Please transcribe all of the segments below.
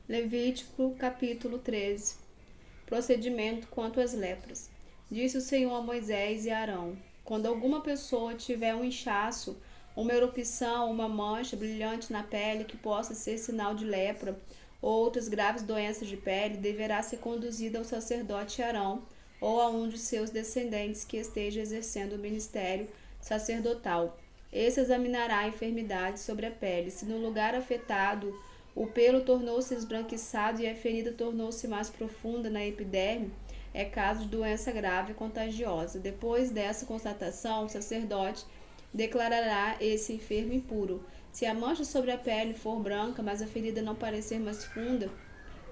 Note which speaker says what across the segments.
Speaker 1: Levítico capítulo 13. Procedimento quanto às lepras. Disse o Senhor a Moisés e a Arão: quando alguma pessoa tiver um inchaço, uma erupção, uma mancha brilhante na pele que possa ser sinal de lepra, ou outras graves doenças de pele, deverá ser conduzida ao sacerdote Arão ou a um de seus descendentes que esteja exercendo o ministério sacerdotal. Esse examinará a enfermidade sobre a pele. Se no lugar afetado o pelo tornou-se esbranquiçado e a ferida tornou-se mais profunda na epiderme, é caso de doença grave e contagiosa. Depois dessa constatação, o sacerdote declarará esse enfermo impuro. Se a mancha sobre a pele for branca, mas a ferida não parecer mais funda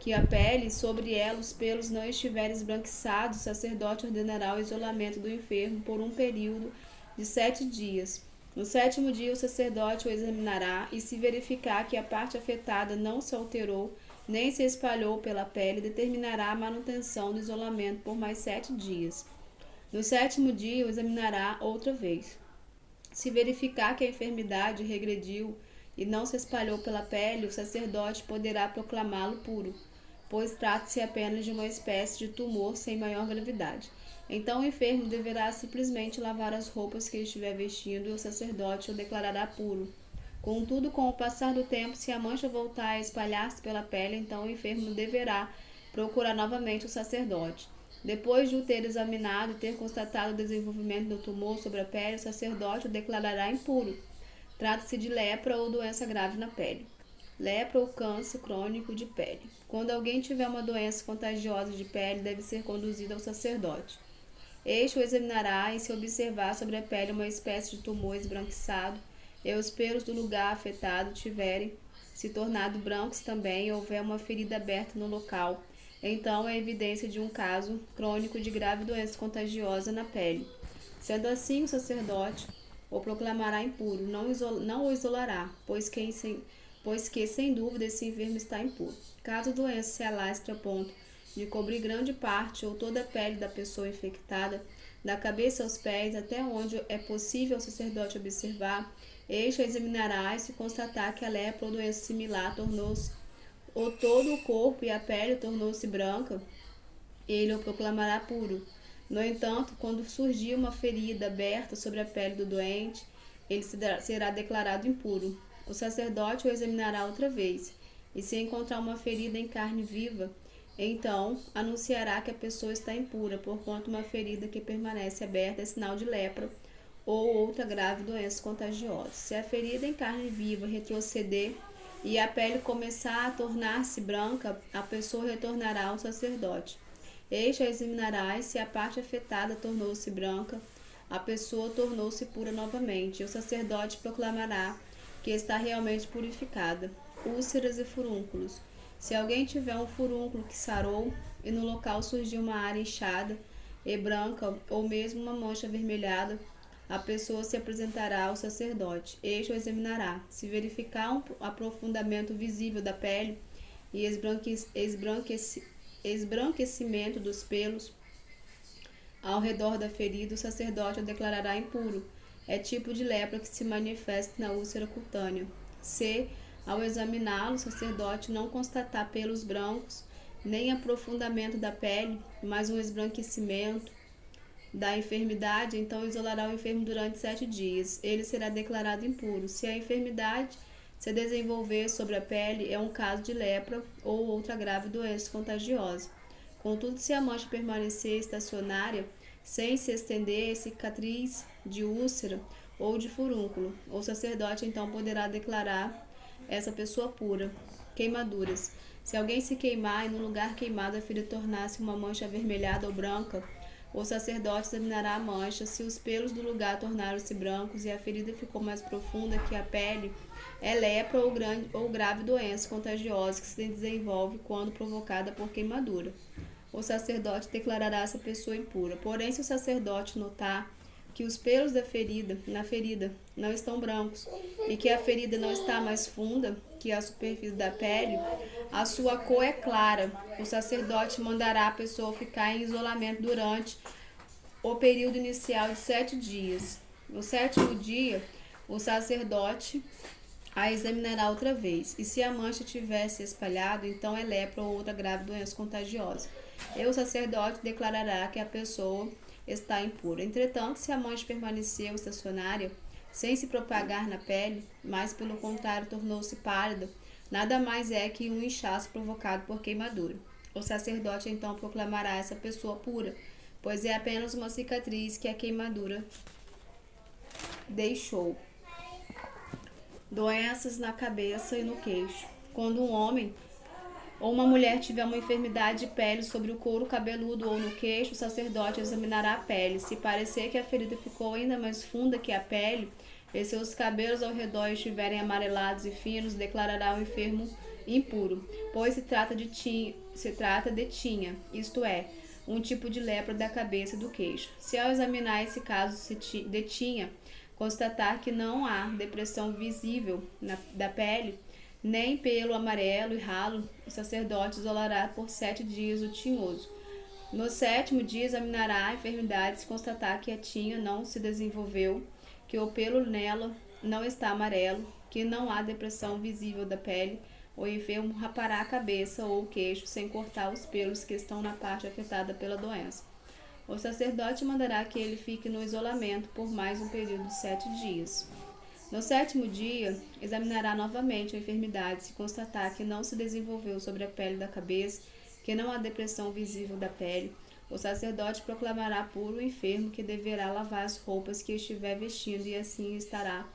Speaker 1: que a pele, sobre ela os pelos não estiverem esbranquiçados, o sacerdote ordenará o isolamento do enfermo por um período de 7 dias. No 7º dia, o sacerdote o examinará e, se verificar que a parte afetada não se alterou nem se espalhou pela pele, determinará a manutenção do isolamento por mais 7 dias. No 7º dia, o examinará outra vez. Se verificar que a enfermidade regrediu e não se espalhou pela pele, o sacerdote poderá proclamá-lo puro, pois trata-se apenas de uma espécie de tumor sem maior gravidade. Então o enfermo deverá simplesmente lavar as roupas que estiver vestindo e o sacerdote o declarará puro. Contudo, com o passar do tempo, se a mancha voltar a espalhar-se pela pele, então o enfermo deverá procurar novamente o sacerdote. Depois de o ter examinado e ter constatado o desenvolvimento do tumor sobre a pele, o sacerdote o declarará impuro. Trata-se de lepra ou doença grave na pele. Lepra ou câncer crônico de pele. Quando alguém tiver uma doença contagiosa de pele, deve ser conduzido ao sacerdote. Este o examinará e, se observar sobre a pele uma espécie de tumor esbranquiçado e os pelos do lugar afetado tiverem se tornado brancos também e houver uma ferida aberta no local, então é evidência de um caso crônico de grave doença contagiosa na pele. Sendo assim, o sacerdote o proclamará impuro, não o isolará, pois que, sem dúvida, esse enfermo está impuro. Caso a doença se alastre a ponto de cobrir grande parte ou toda a pele da pessoa infectada, da cabeça aos pés, até onde é possível o sacerdote observar, este a examinará e, se constatar que a lepra ou doença similar tornou-se, ou todo o corpo e a pele tornou-se branca, ele o proclamará puro. No entanto, quando surgir uma ferida aberta sobre a pele do doente, ele será declarado impuro. O sacerdote o examinará outra vez, e se encontrar uma ferida em carne viva, então anunciará que a pessoa está impura, porquanto uma ferida que permanece aberta é sinal de lepra ou outra grave doença contagiosa. Se a ferida em carne viva retroceder e a pele começar a tornar-se branca, a pessoa retornará ao sacerdote. Este a examinará e, se a parte afetada tornou-se branca, a pessoa tornou-se pura novamente, e o sacerdote proclamará que está realmente purificada. Úlceras e furúnculos. Se alguém tiver um furúnculo que sarou e no local surgiu uma área inchada e branca ou mesmo uma mancha avermelhada, a pessoa se apresentará ao sacerdote. Este o examinará. Se verificar um aprofundamento visível da pele e esbranquecimento dos pelos ao redor da ferida, o sacerdote o declarará impuro. É tipo de lepra que se manifesta na úlcera cutânea. Se, ao examiná-lo, o sacerdote não constatar pelos brancos, nem aprofundamento da pele, mas um esbranquecimento da enfermidade, então isolará o enfermo durante 7 dias. Ele será declarado impuro. Se a enfermidade se desenvolver sobre a pele, é um caso de lepra ou outra grave doença contagiosa. Contudo, se a mancha permanecer estacionária, sem se estender, cicatriz de úlcera ou de furúnculo, o sacerdote então poderá declarar essa pessoa pura. Queimaduras. Se alguém se queimar e no lugar queimado a ferida tornar-se uma mancha avermelhada ou branca, o sacerdote examinará a mancha. Se os pelos do lugar tornaram-se brancos e a ferida ficou mais profunda que a pele, é lepra ou grave doença contagiosa que se desenvolve quando provocada por queimadura. O sacerdote declarará essa pessoa impura. Porém, se o sacerdote notar que os pelos na ferida não estão brancos e que a ferida não está mais funda que a superfície da pele, a sua cor é clara, o sacerdote mandará a pessoa ficar em isolamento durante o período inicial de 7 dias. No 7º dia, o sacerdote a examinará outra vez, e se a mancha tiver se espalhado, então é lepra ou outra grave doença contagiosa. E o sacerdote declarará que a pessoa está impura. Entretanto, se a mancha permaneceu estacionária, sem se propagar na pele, mas pelo contrário tornou-se pálida, nada mais é que um inchaço provocado por queimadura. O sacerdote então proclamará essa pessoa pura, pois é apenas uma cicatriz que a queimadura deixou. Doenças na cabeça e no queixo. Quando um homem ou uma mulher tiver uma enfermidade de pele sobre o couro cabeludo ou no queixo, o sacerdote examinará a pele. Se parecer que a ferida ficou ainda mais funda que a pele, e seus cabelos ao redor estiverem amarelados e finos, declarará o enfermo impuro, pois se trata de tinha, isto é, um tipo de lepra da cabeça e do queixo. Se ao examinar esse caso de tinha, constatar que não há depressão visível da pele, nem pelo amarelo e ralo, o sacerdote isolará por 7 dias o tinhoso. No 7º dia examinará a enfermidade, se constatar que a tinha não se desenvolveu, que o pelo nela não está amarelo, que não há depressão visível da pele, o enfermo rapará a cabeça ou o queixo sem cortar os pelos que estão na parte afetada pela doença. O sacerdote mandará que ele fique no isolamento por mais um período de 7 dias. No 7º dia, examinará novamente a enfermidade, se constatar que não se desenvolveu sobre a pele da cabeça, que não há depressão visível da pele, o sacerdote proclamará puro o enfermo, que deverá lavar as roupas que estiver vestindo e assim estará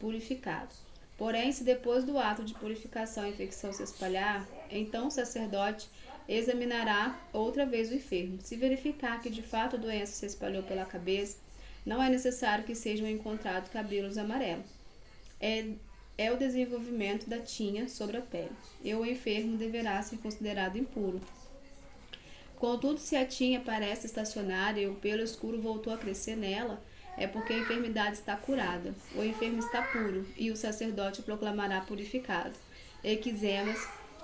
Speaker 1: purificado. Porém, se depois do ato de purificação a infecção se espalhar, então o sacerdote examinará outra vez o enfermo. Se verificar que de fato a doença se espalhou pela cabeça, não é necessário que sejam encontrados cabelos amarelos. É o desenvolvimento da tinha sobre a pele, e o enfermo deverá ser considerado impuro. Contudo, se a tinha parece estacionária e o pelo escuro voltou a crescer nela, é porque a enfermidade está curada, o enfermo está puro, e o sacerdote proclamará purificado. Eczemas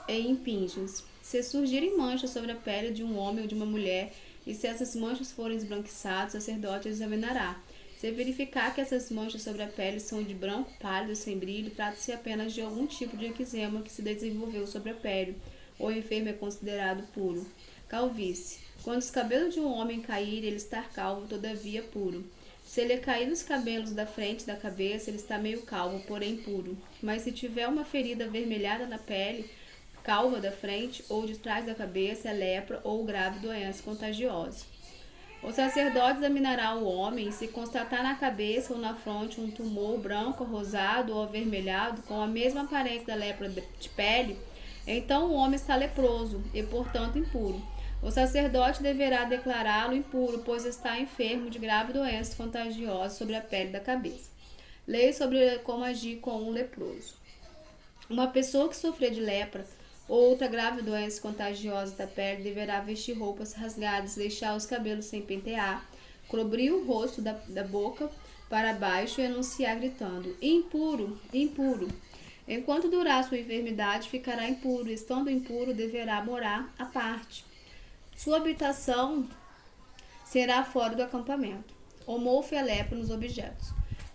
Speaker 1: e impingens. Se surgirem manchas sobre a pele de um homem ou de uma mulher, e se essas manchas forem esbranquiçadas, o sacerdote examinará. Se verificar que essas manchas sobre a pele são de branco pálido sem brilho, trata-se apenas de algum tipo de eczema que se desenvolveu sobre a pele. O enfermo é considerado puro. Calvície. Quando os cabelos de um homem caírem, ele está calvo, todavia puro. Se ele cair nos cabelos da frente da cabeça, ele está meio calvo, porém puro. Mas se tiver uma ferida avermelhada na pele, calva da frente ou de trás da cabeça, é lepra ou grave doença contagiosa. O sacerdote examinará o homem, e se constatar na cabeça ou na fronte um tumor branco, rosado ou avermelhado com a mesma aparência da lepra de pele, então o homem está leproso e, portanto, impuro. O sacerdote deverá declará-lo impuro, pois está enfermo de grave doença contagiosa sobre a pele da cabeça. Lei sobre como agir com um leproso. Uma pessoa que sofrer de lepra ou outra grave doença contagiosa da pele deverá vestir roupas rasgadas, deixar os cabelos sem pentear, cobrir o rosto da boca para baixo e anunciar gritando: impuro, impuro. Enquanto durar sua enfermidade, ficará impuro. Estando impuro, deverá morar à parte. Sua habitação será fora do acampamento. O mofo e a lepra nos objetos.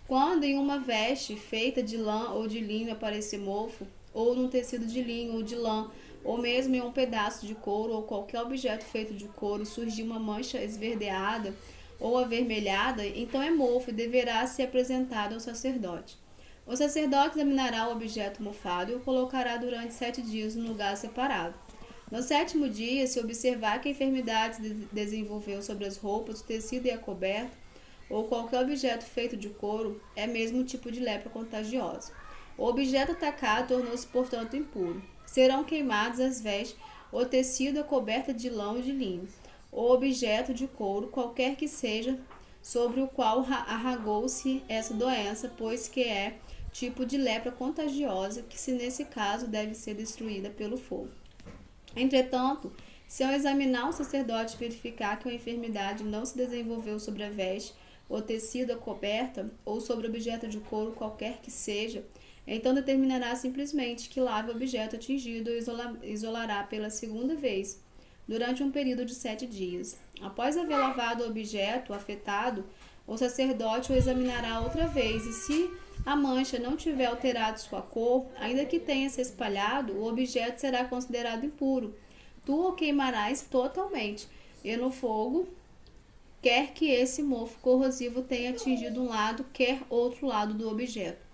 Speaker 1: Quando em uma veste feita de lã ou de linho aparecer mofo, ou num tecido de linho ou de lã, ou mesmo em um pedaço de couro ou qualquer objeto feito de couro, surgir uma mancha esverdeada ou avermelhada, então é mofo e deverá ser apresentado ao sacerdote. O sacerdote examinará o objeto mofado e o colocará durante 7 dias num lugar separado. No 7º dia, se observar que a enfermidade se desenvolveu sobre as roupas, o tecido e a coberta, ou qualquer objeto feito de couro, é mesmo um tipo de lepra contagiosa. O objeto atacado tornou-se, portanto, impuro. Serão queimadas as vestes, o tecido, a coberta de lã ou de linho, ou objeto de couro, qualquer que seja, sobre o qual arragou-se essa doença, pois que é tipo de lepra contagiosa, que se nesse caso deve ser destruída pelo fogo. Entretanto, se ao examinar o sacerdote verificar que a enfermidade não se desenvolveu sobre a veste, o tecido, a coberta, ou sobre objeto de couro qualquer que seja, então determinará simplesmente que lave o objeto atingido e isolará pela segunda vez, durante um período de 7 dias. Após haver lavado o objeto afetado, o sacerdote o examinará outra vez, e se a mancha não tiver alterado sua cor, ainda que tenha se espalhado, o objeto será considerado impuro. Tu o queimarás totalmente, e no fogo, quer que esse mofo corrosivo tenha atingido um lado, quer outro lado do objeto.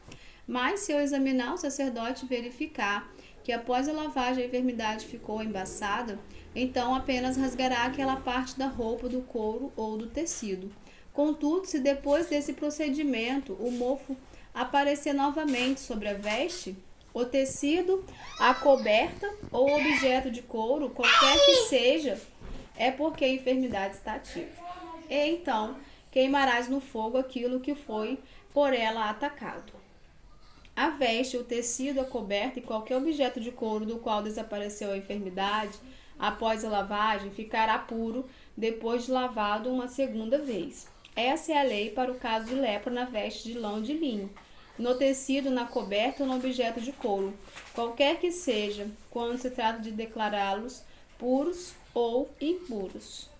Speaker 1: Mas se eu examinar o sacerdote e verificar que após a lavagem a enfermidade ficou embaçada, então apenas rasgará aquela parte da roupa, do couro ou do tecido. Contudo, se depois desse procedimento o mofo aparecer novamente sobre a veste, o tecido, a coberta ou objeto de couro, qualquer que seja, é porque a enfermidade está ativa. E então queimarás no fogo aquilo que foi por ela atacado. A veste, o tecido, a coberta e qualquer objeto de couro do qual desapareceu a enfermidade, após a lavagem, ficará puro depois de lavado uma segunda vez. Essa é a lei para o caso de lepra na veste de lã ou de linho, no tecido, na coberta ou no objeto de couro, qualquer que seja, quando se trata de declará-los puros ou impuros.